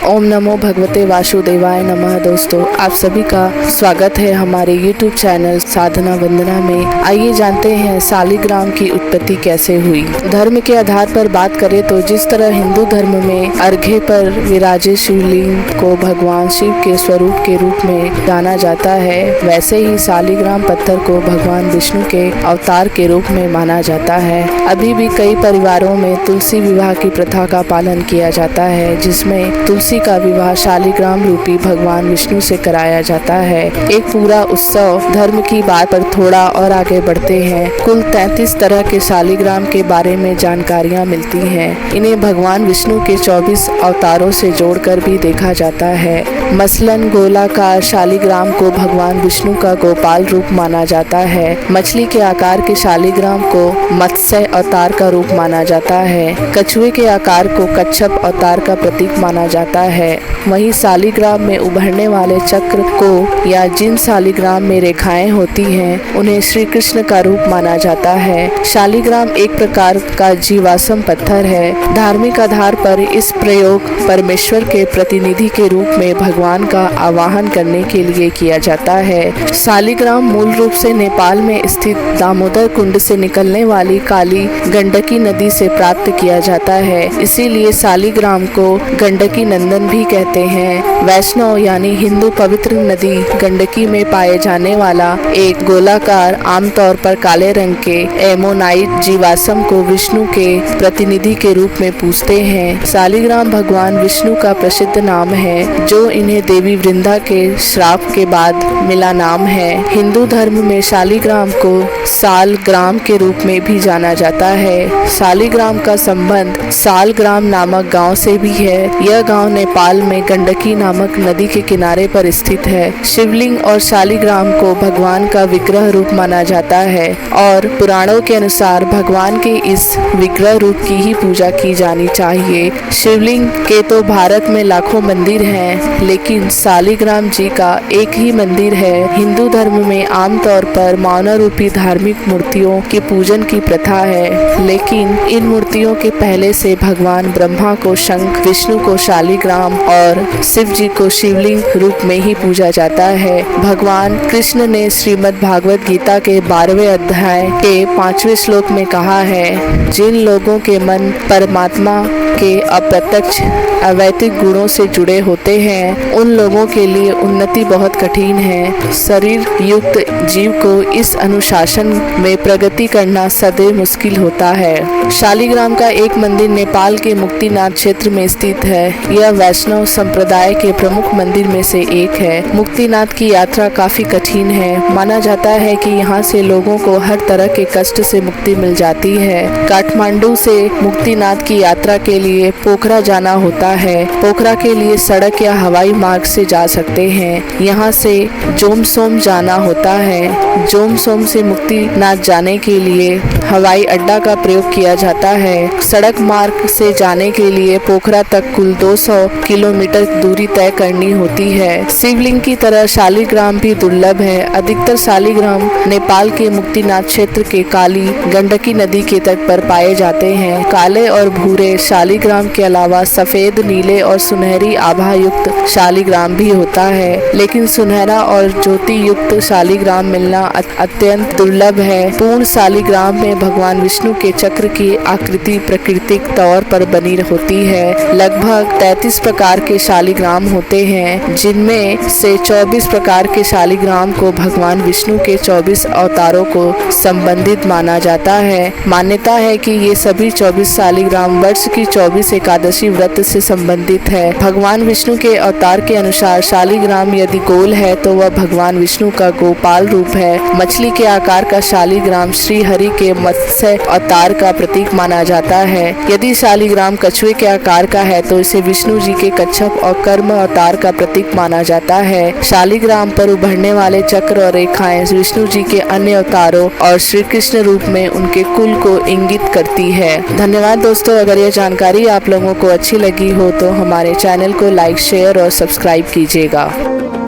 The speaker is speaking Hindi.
ओम नमो भगवते वासुदेवाय नमः। दोस्तों, आप सभी का स्वागत है हमारे YouTube चैनल साधना वंदना में। आइए जानते हैं शालिग्राम की उत्पत्ति कैसे हुई। धर्म के आधार पर बात करें तो जिस तरह हिंदू धर्म में अर्घ्य पर विराजे शिवलिंग को भगवान शिव के स्वरूप के रूप में जाना जाता है, वैसे ही शालिग्राम पत्थर को भगवान विष्णु के अवतार के रूप में माना जाता है। अभी भी कई परिवारों में तुलसी विवाह की प्रथा का पालन किया जाता है, जिसमें तुलसी का विवाह शालिग्राम रूपी भगवान विष्णु से कराया जाता है। एक पूरा उत्सव। धर्म की बात पर थोड़ा और आगे बढ़ते हैं। कुल 33 तरह के शालिग्राम के बारे में जानकारियाँ मिलती हैं। इन्हें भगवान विष्णु के 24 अवतारों से जोड़कर भी देखा जाता है। मसलन गोलाकार शालिग्राम को भगवान विष्णु का गोपाल रूप माना जाता है। मछली के आकार के शालिग्राम को मत्स्य अवतार का रूप माना जाता है। कछुए के आकार को कच्छप अवतार का प्रतीक माना जाता है। वहीं शालिग्राम में उभरने वाले चक्र को या जिन शालिग्राम में रेखाएं होती हैं, उन्हें श्री कृष्ण का रूप माना जाता है। शालिग्राम एक प्रकार का जीवाश्म पत्थर है। धार्मिक आधार पर इस प्रयोग परमेश्वर के प्रतिनिधि के रूप में भगवान का आवाहन करने के लिए किया जाता है। शालिग्राम मूल रूप से नेपाल में स्थित दामोदर कुंड से निकलने वाली काली गंडकी नदी से प्राप्त किया जाता है। इसीलिए शालिग्राम को गंडकी नंदन भी कहते हैं। वैष्णव यानी हिंदू पवित्र नदी गंडकी में पाए जाने वाला एक गोलाकार आमतौर पर काले रंग के एमोनाइट जीवाश्म को विष्णु के प्रतिनिधि के रूप में पूजते हैं। शालिग्राम भगवान विष्णु का प्रसिद्ध नाम है, जो इन्हें देवी वृंदा के श्राप के बाद मिला नाम है। हिंदू धर्म में शालिग्राम को सालग्राम के रूप में भी जाना जाता है। शालिग्राम का संबंध सालग्राम नामक गांव से भी है। यह गांव नेपाल में गंडकी नामक नदी के किनारे पर स्थित है। शिवलिंग और शालिग्राम को भगवान का विग्रह रूप माना जाता है और पुराणों के अनुसार भगवान के इस विग्रह रूप की ही पूजा की जानी चाहिए। शिवलिंग के तो भारत में लाखों मंदिर हैं, लेकिन शालिग्राम जी का एक ही मंदिर है। हिंदू धर्म में आमतौर पर मानव रूपी धार्मिक मूर्तियों के पूजन की प्रथा है, लेकिन इन मूर्तियों के पहले से भगवान ब्रह्मा को शंख, विष्णु को शालिग्राम और शिव जी को शिवलिंग रूप में ही पूजा जाता है। भगवान कृष्ण ने श्रीमद् भागवत गीता के 12वें अध्याय के 5वें श्लोक में कहा है, जिन लोगों के मन परमात्मा के अप्रत्यक्ष अवैतिक गुणों से जुड़े होते हैं, उन लोगों के लिए उन्नति बहुत कठिन है। शरीर युक्त जीव को इस अनुशासन में प्रगति करना सदैव मुश्किल होता है। शालिग्राम का एक मंदिर नेपाल के मुक्तिनाथ क्षेत्र में स्थित है। यह वैष्णव संप्रदाय के प्रमुख मंदिर में से एक है। मुक्तिनाथ की यात्रा काफी कठिन है। माना जाता है कि यहाँ से लोगों को हर तरह के कष्ट से मुक्ति मिल जाती है। काठमांडू से मुक्तिनाथ की यात्रा के लिए पोखरा जाना होता है। पोखरा के लिए सड़क या हवाई मार्ग से जा सकते हैं। यहाँ से जोमसोम जाना होता है। जोमसोम से मुक्तिनाथ जाने के लिए हवाई अड्डा का प्रयोग किया जाता है। सड़क मार्ग से जाने के लिए पोखरा तक कुल 200 किलोमीटर दूरी तय करनी होती है। शिवलिंग की तरह शालिग्राम भी दुर्लभ है। अधिकतर शालिग्राम नेपाल के मुक्तिनाथ क्षेत्र के काली गंडकी नदी के तट पर पाए जाते हैं। काले और भूरे शालिग्राम के अलावा सफेद, नीले और सुनहरी आभा युक्त शालिग्राम भी होता है, लेकिन सुनहरा और ज्योति युक्त शालिग्राम मिलना अत्यंत दुर्लभ है। पूर्ण शालिग्राम में भगवान विष्णु के चक्र की आकृति प्राकृतिक तौर पर बनी होती है। लगभग 33 प्रकार के शालिग्राम होते हैं, जिनमें से 24 प्रकार के शालिग्राम को भगवान विष्णु के 24 अवतारों को संबंधित माना जाता है। मान्यता है कि ये सभी 24 शालिग्राम वर्ष की 24 एकादशी व्रत से संबंधित है। भगवान विष्णु के अवतार के अनुसार शालिग्राम यदि गोल है तो वह भगवान विष्णु का गोपाल रूप है। मछली के आकार का शालिग्राम श्री हरि के मत्स्य अवतार का प्रतीक माना जाता है। यदि शालिग्राम कछुए के आकार का है तो इसे विष्णु जी के कच्छप और कर्म अवतार का प्रतीक माना जाता है। शालिग्राम पर उभरने वाले चक्र और रेखाएं विष्णु जी के अन्य अवतारों और श्री कृष्ण रूप में उनके कुल को इंगित करती है। धन्यवाद दोस्तों, अगर यह जानकारी आप लोगों को अच्छी लगी हो तो हमारे चैनल को लाइक, शेयर और सब्सक्राइब कीजिएगा।